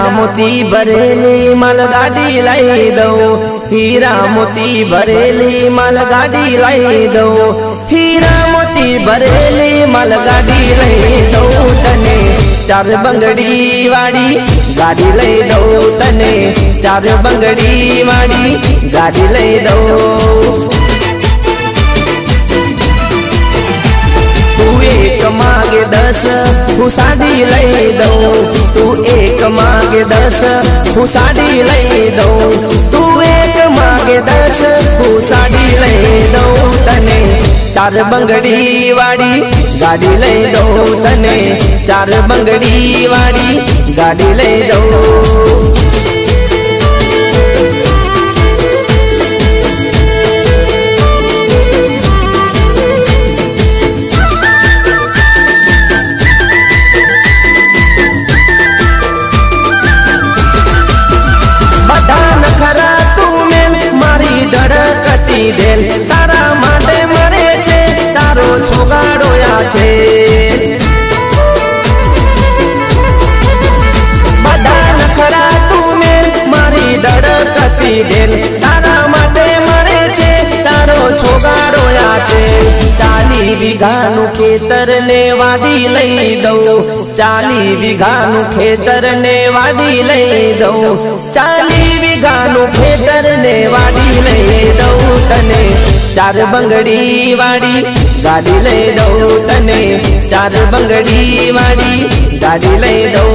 मोती भरेली मालगाड़ी लाई दो, हीरा मोती भरेली मालगाड़ी लाई दो, हीरा मोती भरेली मालगाड़ी लाई दो तने, चार बंगड़ी वाड़ी गाड़ी लाई दो तने, चार बंगड़ी वाड़ी गाड़ी लाई दो। तू एक मांगे 10 हूँ साड़ी लई दो, तू एक मांगे 10 हूँ साड़ी लई दो, तू एक मांगे 10 हूँ साड़ी लई दो तने, चार बंगड़ी वाड़ी गाड़ी लई दो तने, चार बंगड़ी वाड़ी गाड़ी लई दो। देल तारा माटे मरे छे तारो छोगाड़ोया छे, बड़ा नखरा तूने मारी डड़कती देल तारा माटे मरे छे तारो छोगाड़ोया छे। 40 वीघानु खेतर ने वाडी लई दो, 40 वीघानु खेतर ने वाडी लई दो, 40 वीघानु खेतर ने वाडी लई दो तने, चार बंगड़ी वाड़ी गाड़ी लई दो तने, चार बंगड़ी वाड़ी गाड़ी लई दो।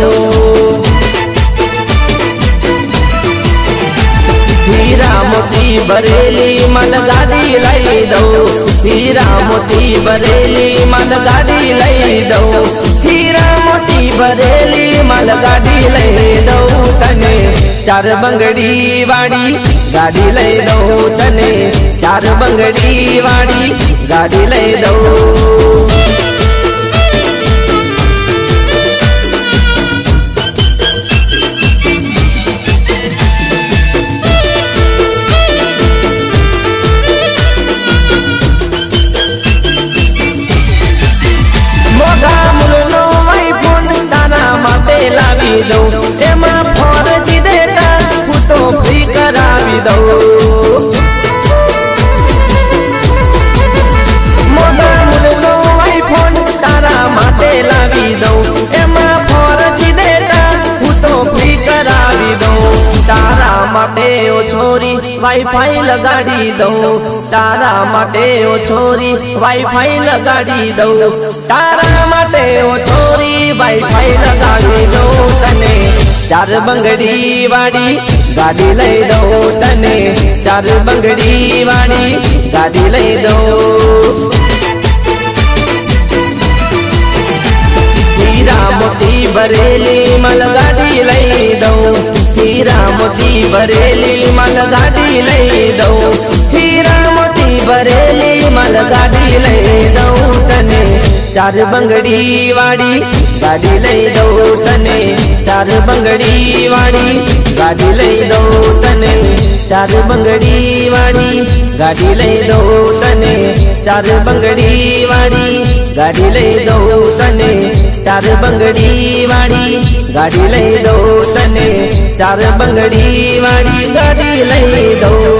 हीरा मोती भरेली मालगाड़ी लई दो, हीरा मोती भरेली मालगाड़ी लई दो, हीरा मोती भरेली मालगाड़ी लई दो तने, चार बंगड़ी वाड़ी गाड़ी लई दो तने, चार बंगड़ी वाड़ी गाड़ी लई दो। मोगा मुलनो आईफोन तारा माटे लावी दो, एमा 4G डेटा फूटो फ्री करावी दो। मोगा मुलनो आईफोन तारा माटे लावी दो, एमा 4G डेटा फूटो फ्री करावी दो। तारा माटे ओ छोरी वाईफाई लगाड़ी दो, तारा माटे ओ छोरी वाईफाई लगाड़ी दो, तारा माटे ओ छोरी वाईफाई लगाड़ी दो तने, चार बंगड़ी वाड़ी गाड़ी लई दो तने, चार बंगड़ी वाड़ी गाड़ी लई दो। हीरा मोती भरेली मालगाड़ी लई दो, हीरा मोती भरेली मालगाड़ी लई दो, हीरा मोती भरेली मालगाड़ी लई दो तने, चार बंगड़ी वाड़ी गाड़ी लई दो तने, चार बंगड़ी वाड़ी गाड़ी लई दो तने, चार बंगड़ी वाड़ी गाड़ी लई दो तने, चार बंगड़ी वाड़ी गाड़ी लई दो तने, चार बंगड़ी वाड़ी गाड़ी लई दो तने, चार बंगड़ी वाड़ी गाड़ी लई दो।